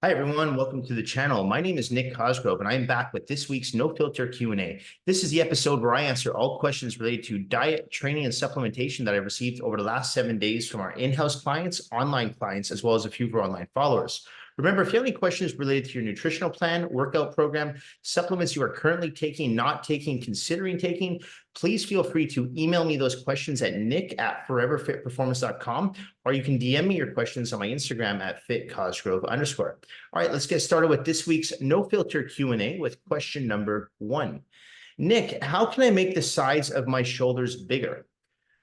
Hi, everyone. Welcome to the channel. My name is Nick Cosgrove, and I am back with this week's No Filter Q&A. This is the episode where I answer all questions related to diet, training, and supplementation that I've received over the last 7 days from our in-house clients, online clients, as well as a few of our online followers. Remember, if you have any questions related to your nutritional plan, workout program, supplements you are currently taking, not taking, considering taking, please feel free to email me those questions at nick@foreverfitperformance.com, or you can DM me your questions on my Instagram at @fitcosgrove_. All right, let's get started with this week's No Filter Q&A with question number 1. Nick, how can I make the sides of my shoulders bigger?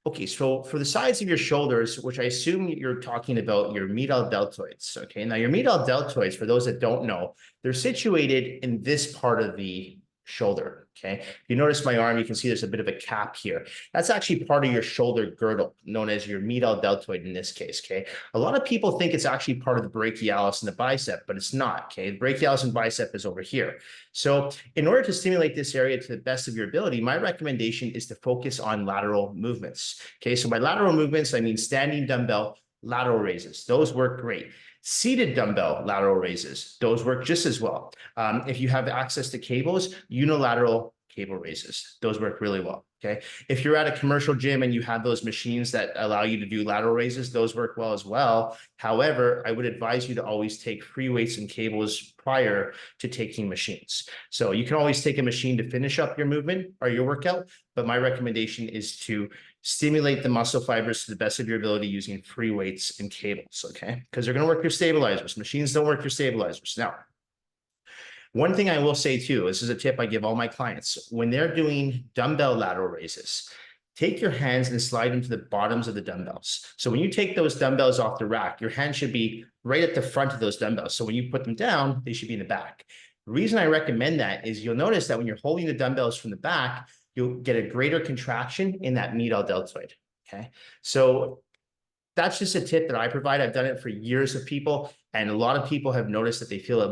Okay, so for the sides of your shoulders, which I assume you're talking about your medial deltoids, okay? Now, your medial deltoids, for those that don't know, they're situated in this part of the shoulder, okay? If you notice my arm, you can see there's a bit of a cap here. That's actually part of your shoulder girdle, known as your medial deltoid in this case, okay? A lot of people think it's actually part of the brachialis and the bicep, but it's not, okay? The brachialis and bicep is over here. So in order to stimulate this area to the best of your ability, my recommendation is to focus on lateral movements, okay? So by lateral movements, I mean standing dumbbell lateral raises. Those work great. Seated dumbbell lateral raises, those work just as well. If you have access to cables, unilateral cable raises, those work really well, okay? If you're at a commercial gym and you have those machines that allow you to do lateral raises, those work well as well. However, I would advise you to always take free weights and cables prior to taking machines. So you can always take a machine to finish up your movement or your workout, but my recommendation is to stimulate the muscle fibers to the best of your ability using free weights and cables, okay? Because they're going to work your stabilizers. Machines don't work your stabilizers. Now, one thing I will say too, this is a tip I give all my clients, when they're doing dumbbell lateral raises, take your hands and slide them to the bottoms of the dumbbells. So when you take those dumbbells off the rack, your hand should be right at the front of those dumbbells. So when you put them down, they should be in the back. The reason I recommend that is you'll notice that when you're holding the dumbbells from the back, you'll get a greater contraction in that medial deltoid, okay? So that's just a tip that I provide. I've done it for years with people, and a lot of people have noticed that they feel a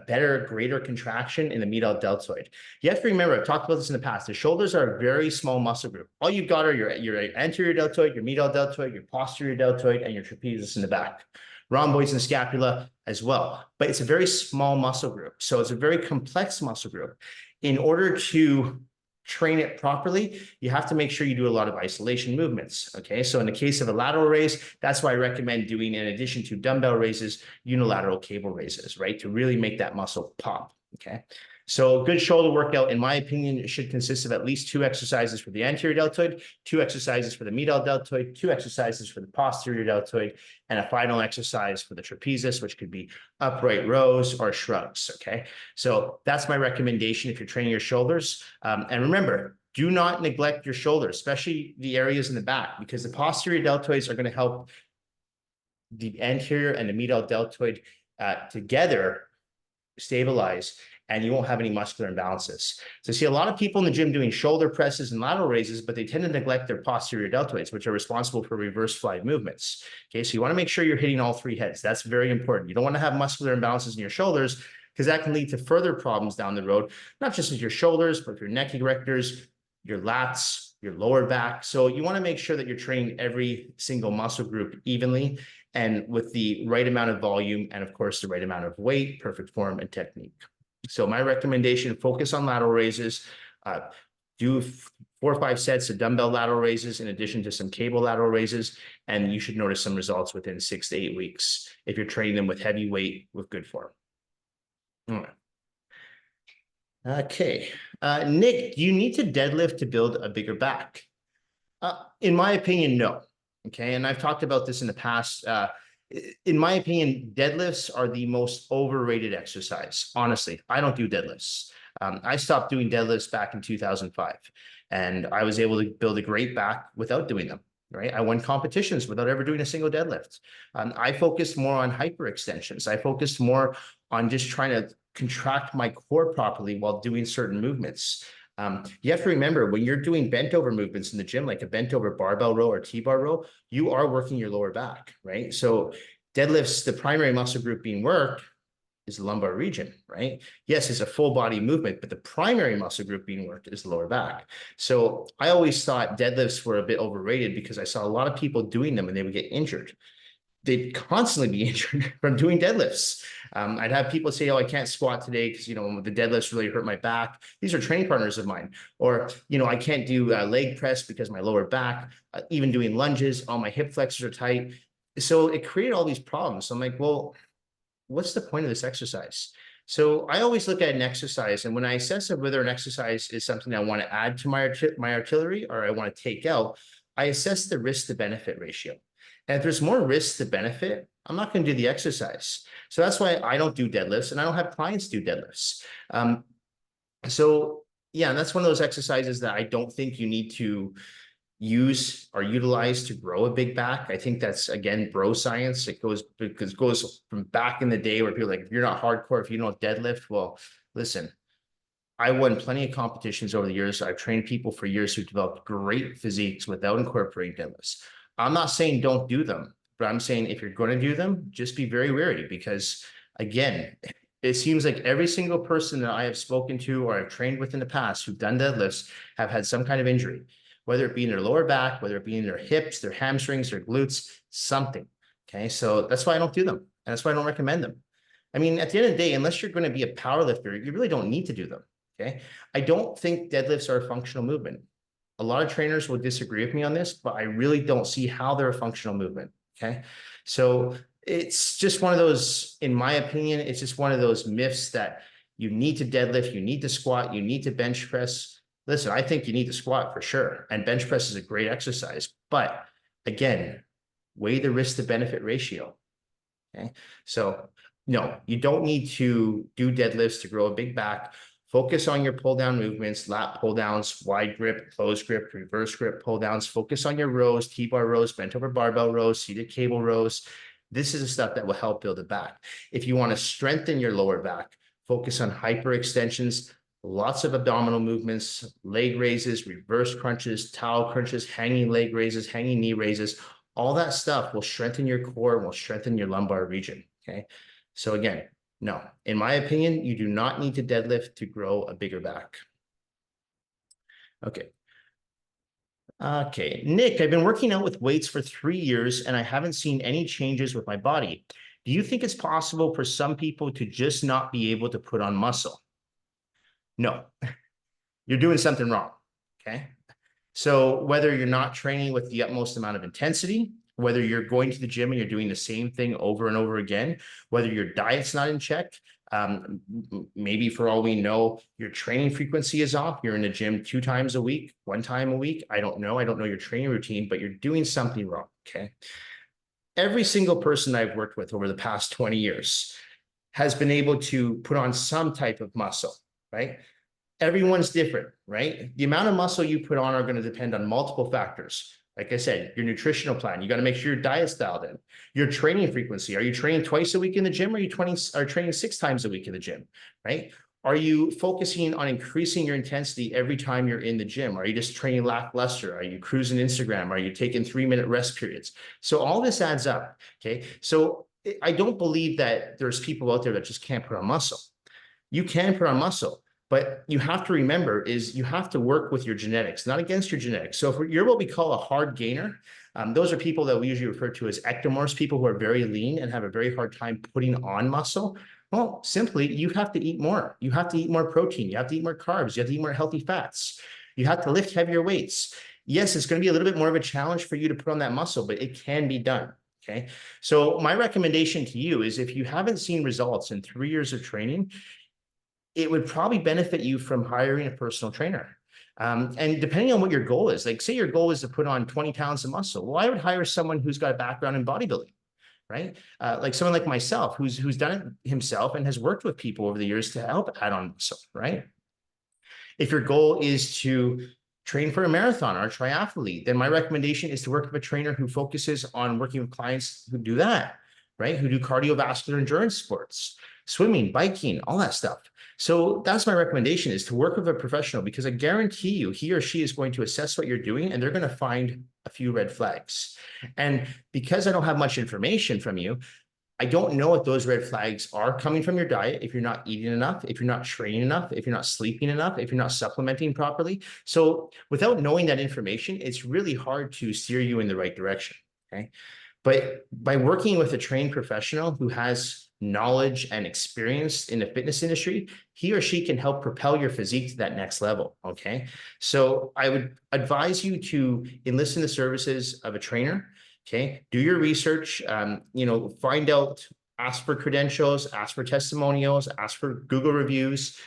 better, greater contraction in the medial deltoid. You have to remember, I've talked about this in the past, the shoulders are a very small muscle group. All you've got are your anterior deltoid, your medial deltoid, your posterior deltoid, and your trapezius in the back. Rhomboids and scapula as well. But it's a very small muscle group. So it's a very complex muscle group. In order to train it properly, you have to make sure you do a lot of isolation movements, okay? So in the case of a lateral raise, that's why I recommend doing, in addition to dumbbell raises, unilateral cable raises, right? To really make that muscle pop, okay? So a good shoulder workout, in my opinion, should consist of at least 2 exercises for the anterior deltoid, 2 exercises for the medial deltoid, 2 exercises for the posterior deltoid, and a final exercise for the trapezius, which could be upright rows or shrugs, okay? So that's my recommendation if you're training your shoulders. And remember, do not neglect your shoulders, especially the areas in the back, because the posterior deltoids are going to help the anterior and the medial deltoid together stabilize, and you won't have any muscular imbalances. So see a lot of people in the gym doing shoulder presses and lateral raises, but they tend to neglect their posterior deltoids, which are responsible for reverse fly movements. Okay, so you want to make sure you're hitting all 3 heads. That's very important. You don't want to have muscular imbalances in your shoulders, because that can lead to further problems down the road, not just with your shoulders, but your neck erectors, your lats, your lower back. So you want to make sure that you're training every single muscle group evenly and with the right amount of volume and, of course, the right amount of weight, perfect form, and technique. So my recommendation, focus on lateral raises, do 4 or 5 sets of dumbbell lateral raises in addition to some cable lateral raises, and you should notice some results within 6 to 8 weeks if you're training them with heavy weight with good form. All right. Okay. Nick, do you need to deadlift to build a bigger back? In my opinion, no. Okay. And I've talked about this in the past. In my opinion, deadlifts are the most overrated exercise. Honestly, I don't do deadlifts. I stopped doing deadlifts back in 2005, and I was able to build a great back without doing them. Right. I won competitions without ever doing a single deadlift. I focused more on hyperextensions. I focused more on just trying to contract my core properly while doing certain movements. You have to remember, when you're doing bent over movements in the gym, like a bent over barbell row or T-bar row, you are working your lower back, right? So deadlifts, the primary muscle group being worked is the lumbar region, right? Yes, it's a full body movement, but the primary muscle group being worked is the lower back. So I always thought deadlifts were a bit overrated because I saw a lot of people doing them and they would get injured. they'd constantly be injured from doing deadlifts. I'd have people say, oh, I can't squat today because, the deadlifts really hurt my back. These are training partners of mine. Or, I can't do leg press because my lower back, even doing lunges, all my hip flexors are tight. So it created all these problems. So I'm like, well, what's the point of this exercise? So I always look at an exercise, and when I assess whether an exercise is something I want to add to my artillery or I want to take out, I assess the risk to benefit ratio. And if there's more risk to benefit, I'm not going to do the exercise. So that's why I don't do deadlifts, and I don't have clients do deadlifts. So yeah, that's one of those exercises that I don't think you need to use or utilize to grow a big back. I think that's, again, bro science. It goes from back in the day where people are like, if you're not hardcore, if you don't deadlift, well, listen, I won plenty of competitions over the years. I've trained people for years who developed great physiques without incorporating deadlifts. I'm not saying don't do them, but I'm saying if you're going to do them, just be very wary, because again, it seems like every single person that I have spoken to or I've trained with in the past who've done deadlifts have had some kind of injury, whether it be in their lower back, whether it be in their hips, their hamstrings, their glutes, something. Okay, so that's why I don't do them. And that's why I don't recommend them. I mean, at the end of the day, unless you're going to be a power lifter, you really don't need to do them. Okay, I don't think deadlifts are a functional movement. A lot of trainers will disagree with me on this, but I really don't see how they're a functional movement. Okay, so it's just one of those, in my opinion, it's just one of those myths that you need to deadlift, you need to squat, you need to bench press. Listen, I think you need to squat for sure, and bench press is a great exercise, but again, weigh the risk to benefit ratio. Okay, so no, you don't need to do deadlifts to grow a big back. Focus on your pull down movements, lat pull downs, wide grip, close grip, reverse grip pull downs. Focus on your rows, T-bar rows, bent over barbell rows, seated cable rows. This is the stuff that will help build it back. If you want to strengthen your lower back, focus on hyper extensions, lots of abdominal movements, leg raises, reverse crunches, towel crunches, hanging leg raises, hanging knee raises. All that stuff will strengthen your core and will strengthen your lumbar region. Okay. So again, no, in my opinion, you do not need to deadlift to grow a bigger back. Okay. Okay, Nick, I've been working out with weights for 3 years and I haven't seen any changes with my body. Do you think it's possible for some people to just not be able to put on muscle? No, you're doing something wrong. Okay. So whether you're not training with the utmost amount of intensity, whether you're going to the gym and you're doing the same thing over and over again, whether your diet's not in check, maybe for all we know, your training frequency is off. You're in the gym 2 times a week, 1 time a week. I don't know your training routine, but you're doing something wrong. Okay. Every single person I've worked with over the past 20 years has been able to put on some type of muscle, right? Everyone's different, right? The amount of muscle you put on are going to depend on multiple factors. Like I said, your nutritional plan, you got to make sure your diet's dialed in. Your training frequency, are you training twice a week in the gym, or are you training 6 times a week in the gym, right? Are you focusing on increasing your intensity every time you're in the gym? Are you just training lackluster? Are you cruising Instagram? Are you taking 3-minute rest periods? So all this adds up, okay? So I don't believe that there's people out there that just can't put on muscle. You can put on muscle. But you have to remember is you have to work with your genetics, not against your genetics. So if you're what we call a hard gainer, those are people that we usually refer to as ectomorphs, people who are very lean and have a very hard time putting on muscle. Well, simply, you have to eat more. You have to eat more protein. You have to eat more carbs. You have to eat more healthy fats. You have to lift heavier weights. Yes, it's going to be a little bit more of a challenge for you to put on that muscle, but it can be done. Okay. So my recommendation to you is if you haven't seen results in 3 years of training, it would probably benefit you from hiring a personal trainer. And depending on what your goal is, like say your goal is to put on 20 pounds of muscle, well, I would hire someone who's got a background in bodybuilding, right? Like someone like myself, who's done it himself and has worked with people over the years to help add on muscle, right? If your goal is to train for a marathon or a triathlete, then my recommendation is to work with a trainer who focuses on working with clients who do that, right? Who do cardiovascular endurance sports, swimming, biking, all that stuff. So that's my recommendation, is to work with a professional, because I guarantee you he or she is going to assess what you're doing and they're going to find a few red flags. And because I don't have much information from you, I don't know if those red flags are coming from your diet, if you're not eating enough, if you're not training enough, if you're not sleeping enough, if you're not supplementing properly. So without knowing that information, it's really hard to steer you in the right direction. Okay. But by working with a trained professional who has knowledge and experience in the fitness industry, he or she can help propel your physique to that next level. Okay. So I would advise you to enlist in the services of a trainer. Okay. Do your research, find out, ask for credentials, ask for testimonials, ask for Google reviews,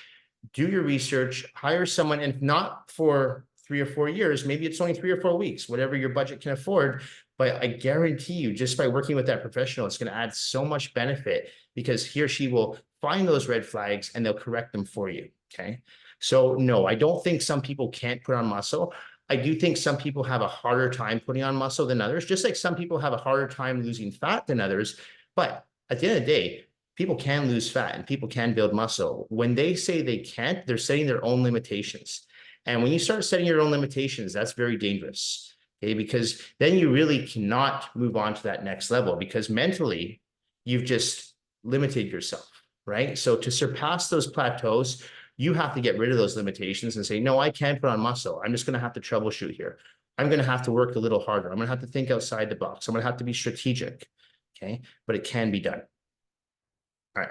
do your research, hire someone, and not for 3 or 4 years, maybe it's only 3 or 4 weeks, whatever your budget can afford. But I guarantee you, just by working with that professional, it's going to add so much benefit because he or she will find those red flags and they'll correct them for you. Okay. So no, I don't think some people can't put on muscle. I do think some people have a harder time putting on muscle than others, just like some people have a harder time losing fat than others. But at the end of the day, people can lose fat and people can build muscle. When they say they can't, they're setting their own limitations. And when you start setting your own limitations, that's very dangerous. Okay, because then you really cannot move on to that next level because mentally you've just limited yourself, right? So to surpass those plateaus, you have to get rid of those limitations and say, no, I can't put on muscle. I'm just going to have to troubleshoot here. I'm going to have to work a little harder. I'm going to have to think outside the box. I'm going to have to be strategic. Okay, but it can be done. All right.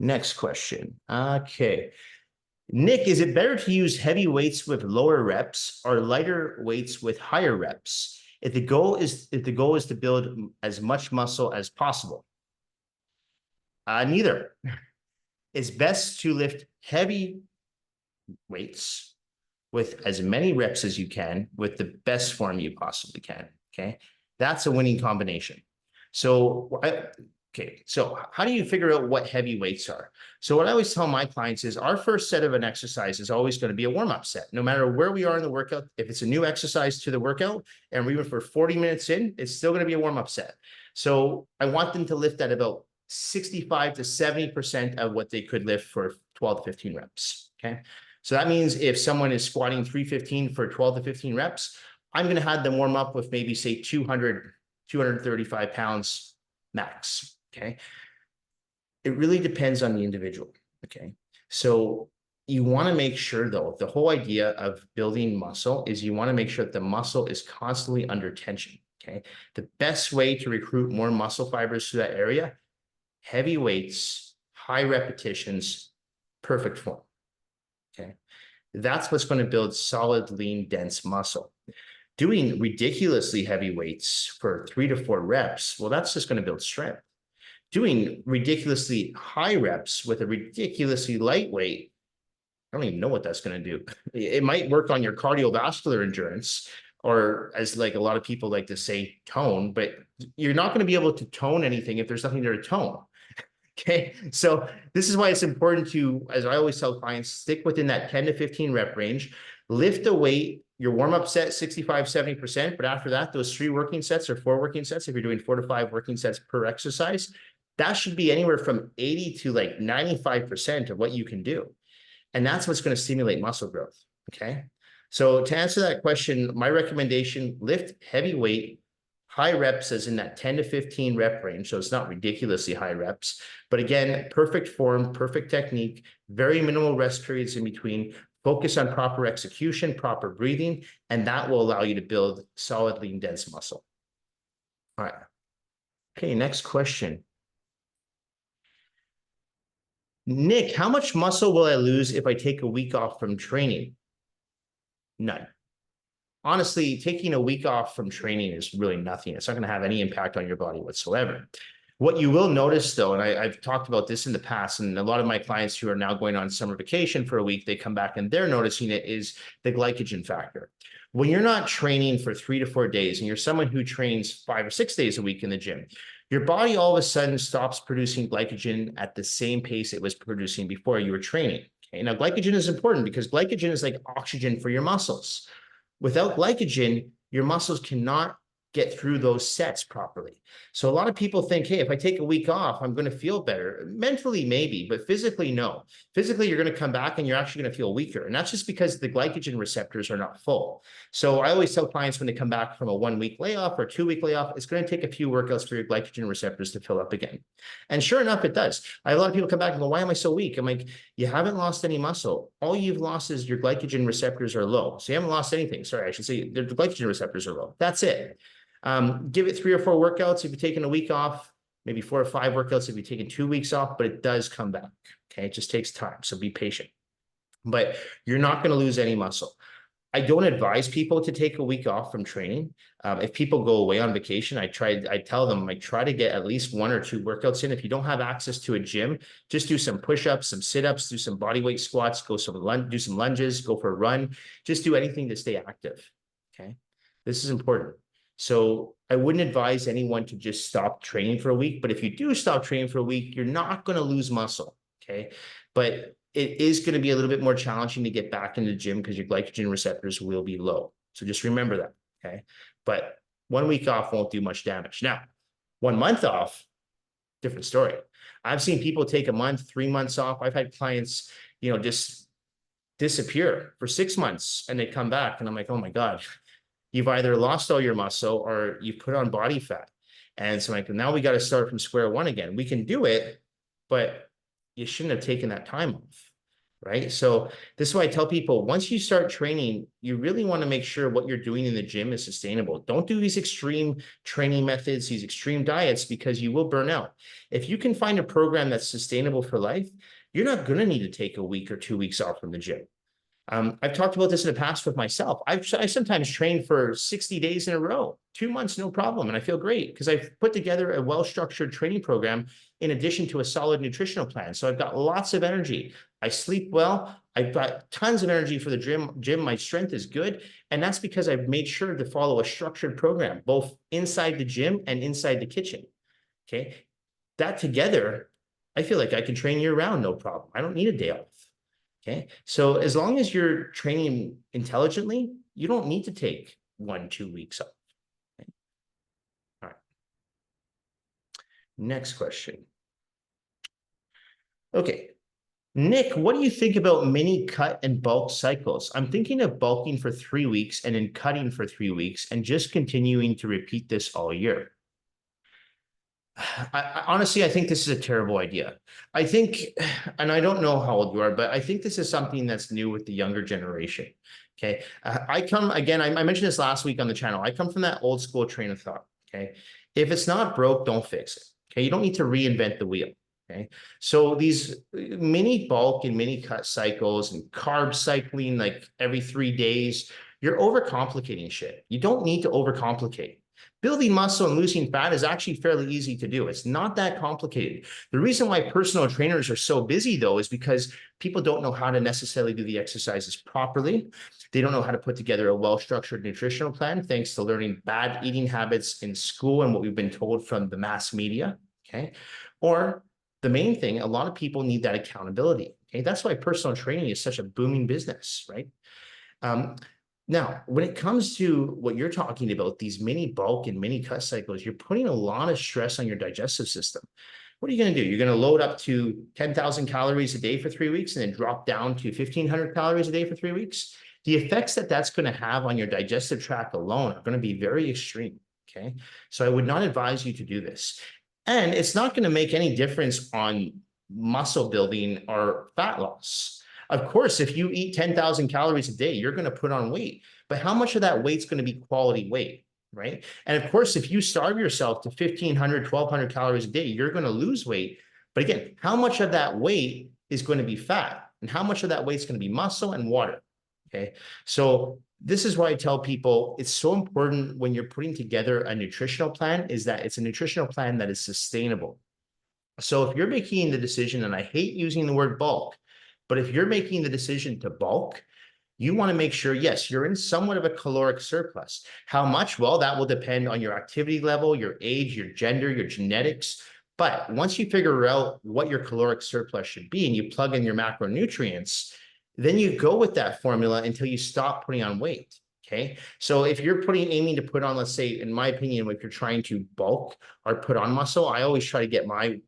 Next question. Okay. Nick, is it better to use heavy weights with lower reps or lighter weights with higher reps if the goal is to build as much muscle as possible? Neither. It's best to lift heavy weights with as many reps as you can with the best form you possibly can. Okay, that's a winning combination. So okay, so how do you figure out what heavy weights are? So what I always tell my clients is our first set of an exercise is always going to be a warm-up set. No matter where we are in the workout, if it's a new exercise to the workout and we're even for 40 minutes in, it's still going to be a warm-up set. So I want them to lift at about 65 to 70% of what they could lift for 12 to 15 reps. Okay. So that means if someone is squatting 315 for 12 to 15 reps, I'm going to have them warm up with maybe say 200, 235 pounds max. Okay. It really depends on the individual. Okay. So you want to make sure though, the whole idea of building muscle is you want to make sure that the muscle is constantly under tension. Okay. The best way to recruit more muscle fibers to that area, heavy weights, high repetitions, perfect form. Okay. That's what's going to build solid, lean, dense muscle. Doing ridiculously heavy weights for 3 to 4 reps, well, that's just going to build strength. Doing ridiculously high reps with a ridiculously light weight, I don't even know what that's going to do. It might work on your cardiovascular endurance, or as like a lot of people like to say, tone, but you're not going to be able to tone anything if there's nothing there to tone. Okay, so this is why it's important to, as I always tell clients, stick within that 10 to 15 rep range, lift the weight, your warm-up set 65, 70%, but after that, those 3 working sets or 4 working sets, if you're doing 4 to 5 working sets per exercise, that should be anywhere from 80 to like 95% of what you can do. And that's what's going to stimulate muscle growth. Okay. So to answer that question, my recommendation, lift heavy weight, high reps as in that 10 to 15 rep range. So it's not ridiculously high reps, but again, perfect form, perfect technique, very minimal rest periods in between, focus on proper execution, proper breathing, and that will allow you to build solid, lean, dense muscle. All right. Okay. Next question. Nick, how much muscle will I lose if I take a week off from training? None. Honestly, taking a week off from training is really nothing. It's not going to have any impact on your body whatsoever. What you will notice though, and I've talked about this in the past, and a lot of my clients who are now going on summer vacation for a week, they come back and they're noticing it, is the glycogen factor. When you're not training for 3 to 4 days and you're someone who trains 5 or 6 days a week in the gym, your body all of a sudden stops producing glycogen at the same pace it was producing before you were training. Okay, now glycogen is important because glycogen is like oxygen for your muscles. Without glycogen, your muscles cannot get through those sets properly. So a lot of people think, hey, if I take a week off, I'm going to feel better. Mentally, maybe, but physically, no. Physically, you're going to come back and you're actually going to feel weaker. And that's just because the glycogen receptors are not full. So I always tell clients when they come back from a 1-week layoff or 2-week layoff, it's going to take a few workouts for your glycogen receptors to fill up again. And sure enough, it does. I have a lot of people come back and go, why am I so weak? I'm like, you haven't lost any muscle. All you've lost is your glycogen receptors are low. So you haven't lost anything. Sorry, I should say the glycogen receptors are low. That's it. Give it 3 or 4 workouts if you're taking a week off, maybe 4 or 5 workouts if you're taking 2 weeks off, but it does come back. Okay, it just takes time, so be patient. But you're not going to lose any muscle. I don't advise people to take a week off from training. If people go away on vacation, I tell them, try to get at least 1 or 2 workouts in. If you don't have access to a gym, just do some push-ups, some sit-ups, do some body weight squats, do some lunges, go for a run. Just do anything to stay active. Okay, this is important. So I wouldn't advise anyone to just stop training for a week. But if you do stop training for a week, you're not going to lose muscle. Okay, but it is going to be a little bit more challenging to get back into the gym because your glycogen receptors will be low. So just remember that, okay? But 1 week off won't do much damage. Now, 1 month off, different story. I've seen people take a month, 3 months off. I've had clients, just disappear for 6 months and they come back and I'm like, oh my God, you've either lost all your muscle or you've put on body fat. And so now we got to start from square one again. We can do it, but you shouldn't have taken that time off, right? So this is why I tell people, once you start training, you really want to make sure what you're doing in the gym is sustainable. Don't do these extreme training methods, these extreme diets, because you will burn out. If you can find a program that's sustainable for life, you're not going to need to take a week or 2 weeks off from the gym. I've talked about this in the past with myself. I sometimes train for 60 days in a row, 2 months, no problem. And I feel great because I've put together a well-structured training program in addition to a solid nutritional plan. So I've got lots of energy. I sleep well. I've got tons of energy for the gym. My strength is good. And that's because I've made sure to follow a structured program, both inside the gym and inside the kitchen. Okay. That together, I feel like I can train year round, no problem. I don't need a day off. Okay, so as long as you're training intelligently, you don't need to take 1-2 weeks off. Okay? All right. Next question. Okay. Nick, what do you think about mini cut and bulk cycles? I'm thinking of bulking for 3 weeks and then cutting for 3 weeks and just continuing to repeat this all year. Honestly, I think this is a terrible idea. I think, and I don't know how old you are, but I think this is something that's new with the younger generation. Okay. I mentioned this last week on the channel. I come from that old school train of thought. Okay. If it's not broke, don't fix it. Okay. You don't need to reinvent the wheel. Okay. So these mini bulk and mini cut cycles and carb cycling, like every 3 days, you're overcomplicating shit. You don't need to overcomplicate. Building muscle and losing fat is actually fairly easy to do. It's not that complicated. The reason why personal trainers are so busy, though, is because people don't know how to necessarily do the exercises properly. They don't know how to put together a well-structured nutritional plan, thanks to learning bad eating habits in school and what we've been told from the mass media, okay? Or the main thing, a lot of people need that accountability, okay? That's why personal training is such a booming business, right? Now, when it comes to what you're talking about, these mini bulk and mini cut cycles, you're putting a lot of stress on your digestive system. What are you going to do? You're going to load up to 10,000 calories a day for 3 weeks and then drop down to 1,500 calories a day for 3 weeks. The effects that that's going to have on your digestive tract alone are going to be very extreme, okay? So I would not advise you to do this. And it's not going to make any difference on muscle building or fat loss. Of course, if you eat 10,000 calories a day, you're going to put on weight, but how much of that weight's going to be quality weight, right? And of course, if you starve yourself to 1,500, 1,200 calories a day, you're going to lose weight. But again, how much of that weight is going to be fat and how much of that weight is going to be muscle and water, okay? So this is why I tell people it's so important when you're putting together a nutritional plan is that it's a nutritional plan that is sustainable. So if you're making the decision, and I hate using the word bulk, but if you're making the decision to bulk, you want to make sure, yes, you're in somewhat of a caloric surplus. How much? Well, that will depend on your activity level, your age, your gender, your genetics. But once you figure out what your caloric surplus should be and you plug in your macronutrients, then you go with that formula until you stop putting on weight. Okay. So if you're aiming to put on, let's say, in my opinion, if you're trying to bulk or put on muscle, I always try to get my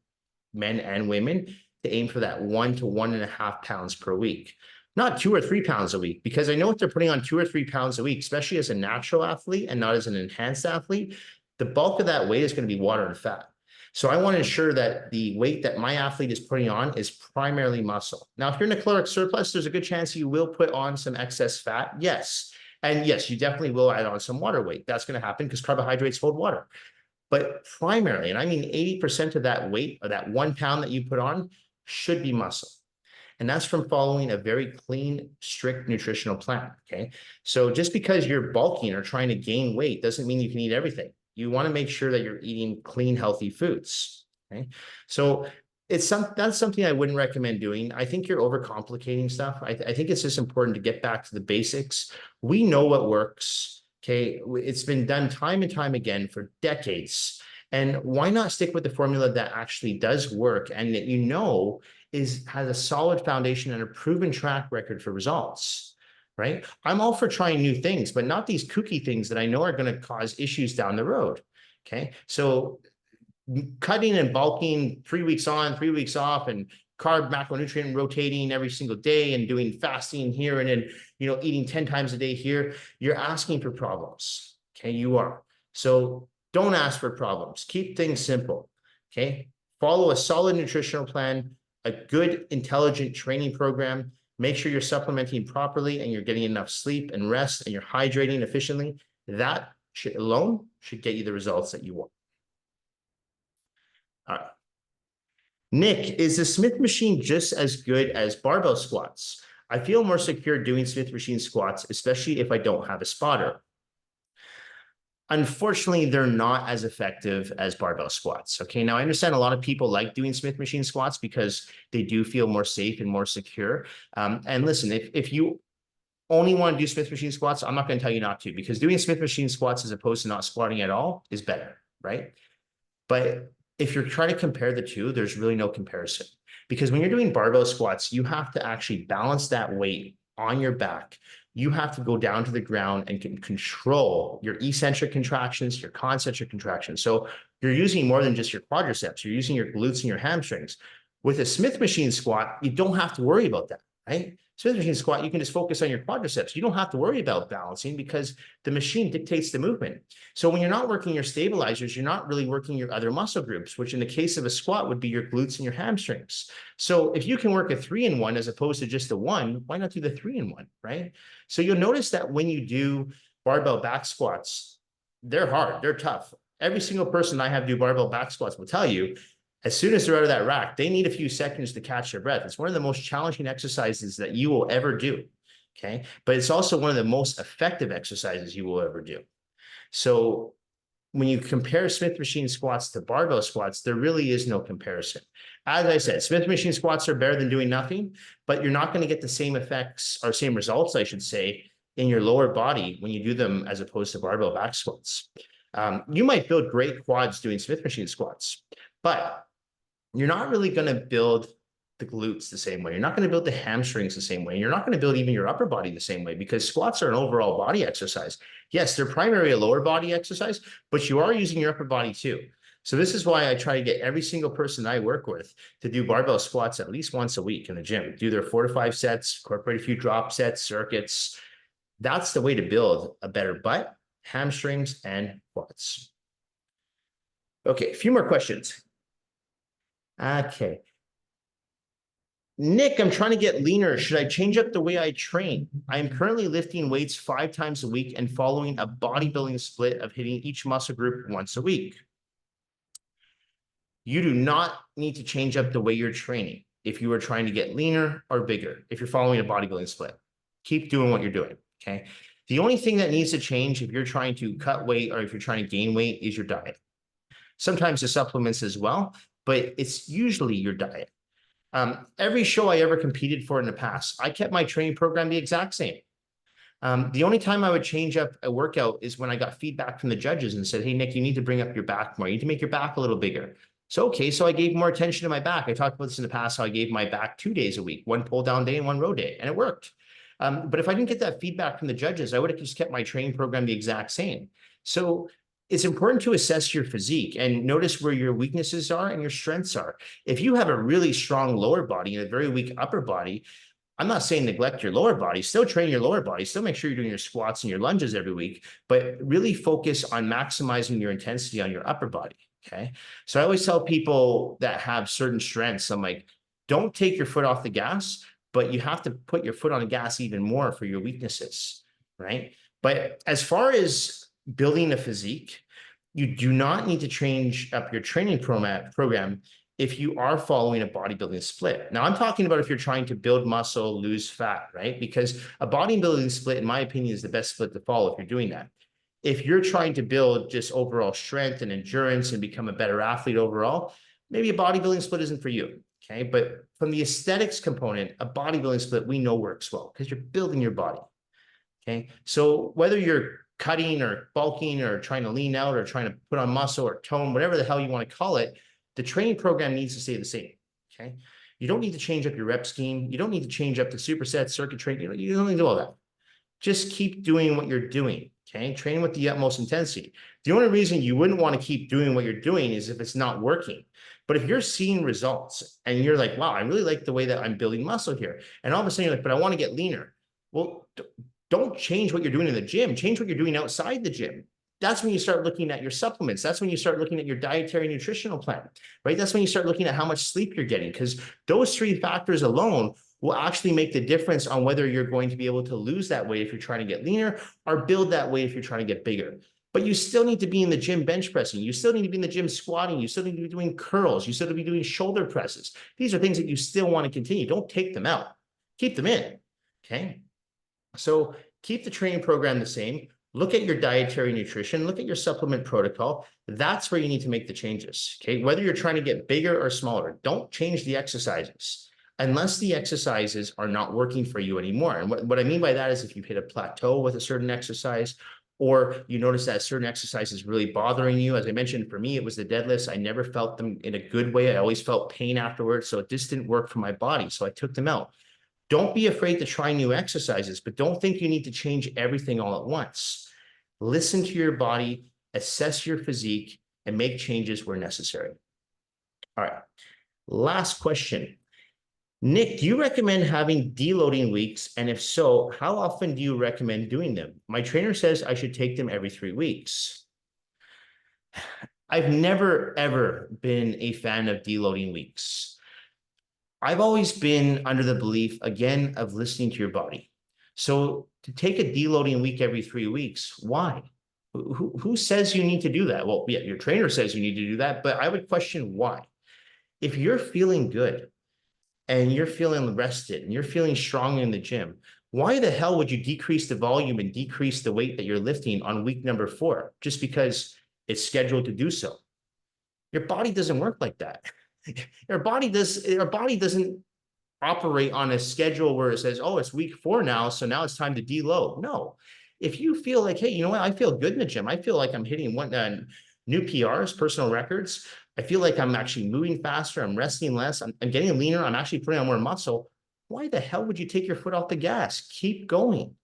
men and women to aim for that 1 to 1.5 pounds per week, not 2 or 3 pounds a week, because I know if they're putting on 2 or 3 pounds a week, especially as a natural athlete and not as an enhanced athlete, the bulk of that weight is going to be water and fat. So I want to ensure that the weight that my athlete is putting on is primarily muscle. Now, if you're in a caloric surplus, there's a good chance you will put on some excess fat. Yes. And yes, you definitely will add on some water weight. That's going to happen because carbohydrates hold water. But primarily, and I mean 80% of that weight, or that 1 pound that you put on, should be muscle. And that's from following a very clean, strict nutritional plan. Okay. So just because you're bulking or trying to gain weight doesn't mean you can eat everything. You want to make sure that you're eating clean, healthy foods. Okay. So that's something I wouldn't recommend doing. I think you're overcomplicating stuff. I think it's just important to get back to the basics. We know what works. Okay. It's been done time and time again for decades. And why not stick with the formula that actually does work and that has a solid foundation and a proven track record for results, right? I'm all for trying new things, but not these kooky things that I know are going to cause issues down the road. Okay. So cutting and bulking 3 weeks on, 3 weeks off, and carb macronutrient rotating every single day and doing fasting here and then, eating 10 times a day here, you're asking for problems. Okay. You are. So don't ask for problems. Keep things simple. Okay. Follow a solid nutritional plan, a good, intelligent training program. Make sure you're supplementing properly and you're getting enough sleep and rest and you're hydrating efficiently. That alone should get you the results that you want. All right. Nick, is the Smith machine just as good as barbell squats? I feel more secure doing Smith machine squats, especially if I don't have a spotter. Unfortunately, they're not as effective as barbell squats. Okay, now I understand a lot of people like doing Smith machine squats because they do feel more safe and more secure. And listen, if you only want to do Smith machine squats, I'm not going to tell you not to, because doing Smith machine squats as opposed to not squatting at all is better, right? But if you're trying to compare the two, there's really no comparison, because when you're doing barbell squats, you have to actually balance that weight on your back. You have to go down to the ground and can control your eccentric contractions, your concentric contractions. So you're using more than just your quadriceps. You're using your glutes and your hamstrings. With a Smith machine squat, you don't have to worry about that, right? Smith machine squat, you can just focus on your quadriceps. You don't have to worry about balancing because the machine dictates the movement. So when you're not working your stabilizers, you're not really working your other muscle groups, which in the case of a squat would be your glutes and your hamstrings. So if you can work a 3-in-1 as opposed to just a 1, why not do the 3-in-1, right? So you'll notice that when you do barbell back squats, they're hard, they're tough. Every single person I have do barbell back squats will tell you, as soon as they're out of that rack, they need a few seconds to catch their breath. It's one of the most challenging exercises that you will ever do, okay? But it's also one of the most effective exercises you will ever do. So when you compare Smith machine squats to barbell squats, there really is no comparison. As I said, Smith machine squats are better than doing nothing, but you're not going to get the same effects, or same results, I should say, in your lower body when you do them as opposed to barbell back squats. You might build great quads doing Smith machine squats, but you're not really going to build the glutes the same way. You're not going to build the hamstrings the same way. You're not going to build even your upper body the same way, because squats are an overall body exercise. Yes, they're primarily a lower body exercise, but you are using your upper body too. So this is why I try to get every single person I work with to do barbell squats at least once a week in the gym. Do their 4 to 5 sets, incorporate a few drop sets, circuits. That's the way to build a better butt, hamstrings, and quads. Okay, a few more questions. Okay. Nick, I'm trying to get leaner. Should I change up the way I train? I am currently lifting weights 5 times a week and following a bodybuilding split of hitting each muscle group once a week. You do not need to change up the way you're training if you are trying to get leaner or bigger, if you're following a bodybuilding split. Keep doing what you're doing, okay? The only thing that needs to change if you're trying to cut weight or if you're trying to gain weight is your diet. Sometimes the supplements as well, but it's usually your diet. Every show I ever competed for in the past, I kept my training program the exact same. The only time I would change up a workout is when I got feedback from the judges and said, hey, Nick, you need to bring up your back more. You need to make your back a little bigger. So, okay, so I gave more attention to my back. I talked about this in the past, how I gave my back 2 days a week, 1 pull down day and 1 row day, and it worked. But if I didn't get that feedback from the judges, I would have just kept my training program the exact same. So it's important to assess your physique and notice where your weaknesses are and your strengths are. If you have a really strong lower body and a very weak upper body, I'm not saying neglect your lower body, still train your lower body, still make sure you're doing your squats and your lunges every week, but really focus on maximizing your intensity on your upper body, okay? So I always tell people that have certain strengths, I'm like, don't take your foot off the gas, but you have to put your foot on the gas even more for your weaknesses, right? But as far as building a physique, you do not need to change up your training program if you are following a bodybuilding split. Now, I'm talking about if you're trying to build muscle, lose fat, right? Because a bodybuilding split, in my opinion, is the best split to follow if you're doing that. If you're trying to build just overall strength and endurance and become a better athlete overall, maybe a bodybuilding split isn't for you, okay? But from the aesthetics component, a bodybuilding split we know works well because you're building your body, okay? So whether you're cutting or bulking or trying to lean out or trying to put on muscle or tone, whatever the hell you want to call it, the training program needs to stay the same, okay? You don't need to change up your rep scheme. You don't need to change up the superset circuit training. You don't need to do all that. Just keep doing what you're doing, okay? Training with the utmost intensity. The only reason you wouldn't want to keep doing what you're doing is if it's not working. But if you're seeing results and you're like, wow, I really like the way that I'm building muscle here. And all of a sudden you're like, but I want to get leaner. Well, don't change what you're doing in the gym. Change what you're doing outside the gym. That's when you start looking at your supplements. That's when you start looking at your dietary nutritional plan, right? That's when you start looking at how much sleep you're getting, because those three factors alone will actually make the difference on whether you're going to be able to lose that weight if you're trying to get leaner or build that weight if you're trying to get bigger. But you still need to be in the gym bench pressing. You still need to be in the gym squatting. You still need to be doing curls. You still need to be doing shoulder presses. These are things that you still want to continue. Don't take them out. Keep them in, okay? So keep the training program the same. Look at your dietary nutrition. Look at your supplement protocol. That's where you need to make the changes, okay? Whether you're trying to get bigger or smaller, don't change the exercises unless the exercises are not working for you anymore. And what I mean by that is if you hit a plateau with a certain exercise, or you notice that a certain exercise is really bothering you. As I mentioned, for me, it was the deadlifts. I never felt them in a good way. I always felt pain afterwards. So it just didn't work for my body. So I took them out. Don't be afraid to try new exercises, but don't think you need to change everything all at once. Listen to your body, assess your physique, and make changes where necessary. All right. Last question. Nick, do you recommend having deloading weeks? And if so, how often do you recommend doing them? My trainer says I should take them every 3 weeks. I've never, ever been a fan of deloading weeks. I've always been under the belief, again, of listening to your body. So to take a deloading week every 3 weeks, why? Who says you need to do that? Well, yeah, your trainer says you need to do that, but I would question why. If you're feeling good, and you're feeling rested and you're feeling strong in the gym, why the hell would you decrease the volume and decrease the weight that you're lifting on week number 4 just because it's scheduled to do so? Your body doesn't work like that. Our body doesn't operate on a schedule where it says, oh, it's week 4 now, so now it's time to deload. No. If you feel like, hey, you know what? I feel good in the gym. I feel like I'm hitting new PRs, personal records. I feel like I'm actually moving faster. I'm resting less. I'm getting leaner. I'm actually putting on more muscle. Why the hell would you take your foot off the gas? Keep going.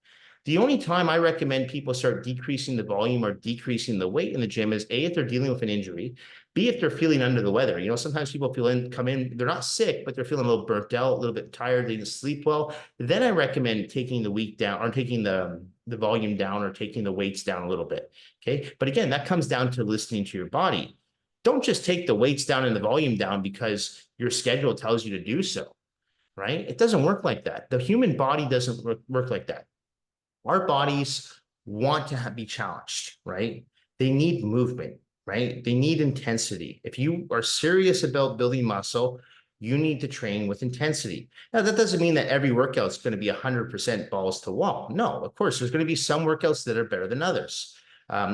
The only time I recommend people start decreasing the volume or decreasing the weight in the gym is A, if they're dealing with an injury, B, if they're feeling under the weather. You know, sometimes people come in, they're not sick, but they're feeling a little burnt out, a little bit tired, they didn't sleep well. Then I recommend taking the week down or taking the volume down or taking the weights down a little bit, okay? But again, that comes down to listening to your body. Don't just take the weights down and the volume down because your schedule tells you to do so, right? It doesn't work like that. The human body doesn't work like that. Our bodies want to be challenged, right? They need movement, right? They need intensity. If you are serious about building muscle, you need to train with intensity. Now, that doesn't mean that every workout is going to be 100% balls to wall. No, of course, there's going to be some workouts that are better than others.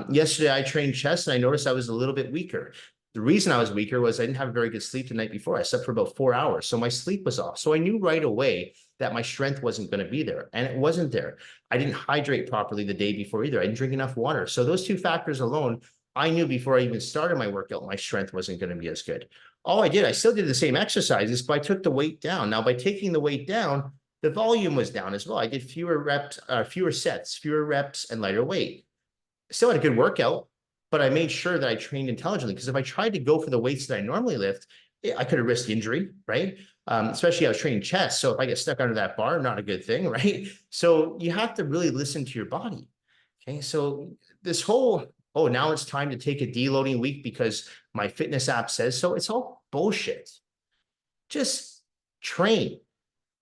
Yesterday, I trained chest and I noticed I was a little bit weaker. The reason I was weaker was I didn't have very good sleep the night before. I slept for about 4 hours, so my sleep was off. So I knew right away that my strength wasn't going to be there, and it wasn't there. I didn't hydrate properly the day before either. I didn't drink enough water. So those 2 factors alone, I knew before I even started my workout, my strength wasn't going to be as good. All I still did the same exercises, but I took the weight down. Now, by taking the weight down, the volume was down as well. I did fewer sets, fewer reps, and lighter weight. Still had a good workout, but I made sure that I trained intelligently, because if I tried to go for the weights that I normally lift, I could have risked injury, right? Especially I was training chest. So if I get stuck under that bar, not a good thing, right? So you have to really listen to your body. Okay. So this whole, oh, now it's time to take a deloading week because my fitness app says so, it's all bullshit. Just train.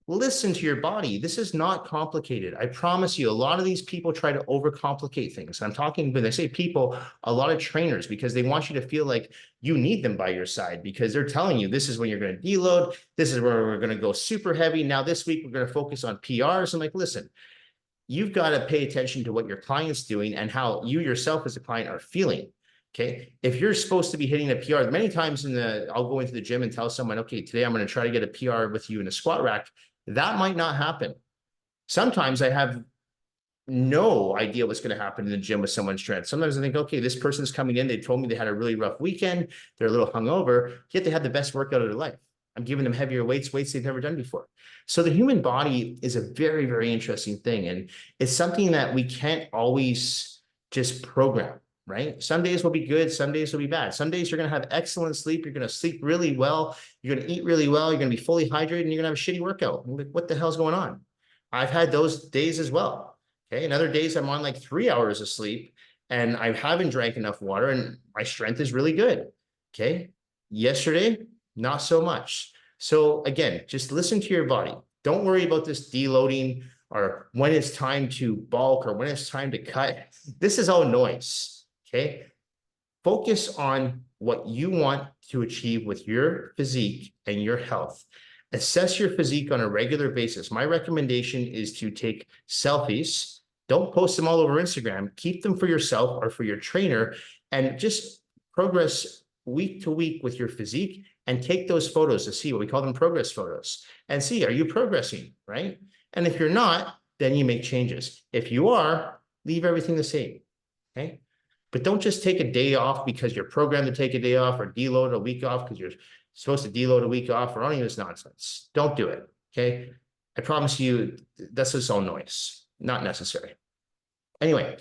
listen to your body. This is not complicated. I promise you, a lot of these people try to overcomplicate things. I'm talking, when I say people, a lot of trainers, because they want you to feel like you need them by your side, because they're telling you this is when you're going to deload. This is where we're going to go super heavy. Now, this week, we're going to focus on PRs. I'm like, listen, you've got to pay attention to what your client's doing and how you yourself as a client are feeling. Okay. If you're supposed to be hitting a PR, many times I'll go into the gym and tell someone, okay, today I'm going to try to get a PR with you in a squat rack. That might not happen. Sometimes I have no idea what's going to happen in the gym with someone's strength. Sometimes I think, okay, this person's coming in. They told me they had a really rough weekend. They're a little hungover, yet they had the best workout of their life. I'm giving them heavier weights they've never done before. So the human body is a very, very interesting thing. And it's something that we can't always just program, right? Some days will be good. Some days will be bad. Some days you're going to have excellent sleep. You're going to sleep really well. You're going to eat really well. You're going to be fully hydrated, and you're going to have a shitty workout. I'm like, what the hell's going on? I've had those days as well. Okay. And other days I'm on like 3 hours of sleep and I haven't drank enough water and my strength is really good. Okay. Yesterday, not so much. So again, just listen to your body. Don't worry about this deloading or when it's time to bulk or when it's time to cut. This is all noise. Okay. Focus on what you want to achieve with your physique and your health. Assess your physique on a regular basis. My recommendation is to take selfies. Don't post them all over Instagram. Keep them for yourself or for your trainer and just progress week to week with your physique and take those photos to see what we call them progress photos and see, are you progressing, right? And if you're not, then you make changes. If you are, leave everything the same, okay? But don't just take a day off because you're programmed to take a day off or deload a week off because you're supposed to deload a week off or any of this nonsense. Don't do it, okay? I promise you, that's just all noise, not necessary. Anyway,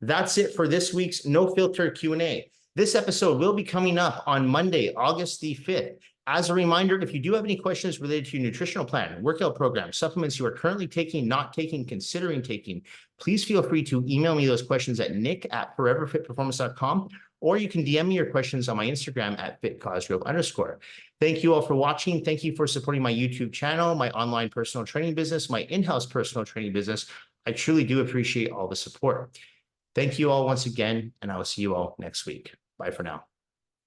that's it for this week's No Filter Q&A. This episode will be coming up on Monday, August the 5th. As a reminder, if you do have any questions related to your nutritional plan, workout program, supplements you are currently taking, not taking, considering taking, please feel free to email me those questions at nick@foreverfitperformance.com, or you can DM me your questions on my Instagram at @fitcosgrove_. Thank you all for watching. Thank you for supporting my YouTube channel, my online personal training business, my in-house personal training business. I truly do appreciate all the support. Thank you all once again, and I will see you all next week. Bye for now.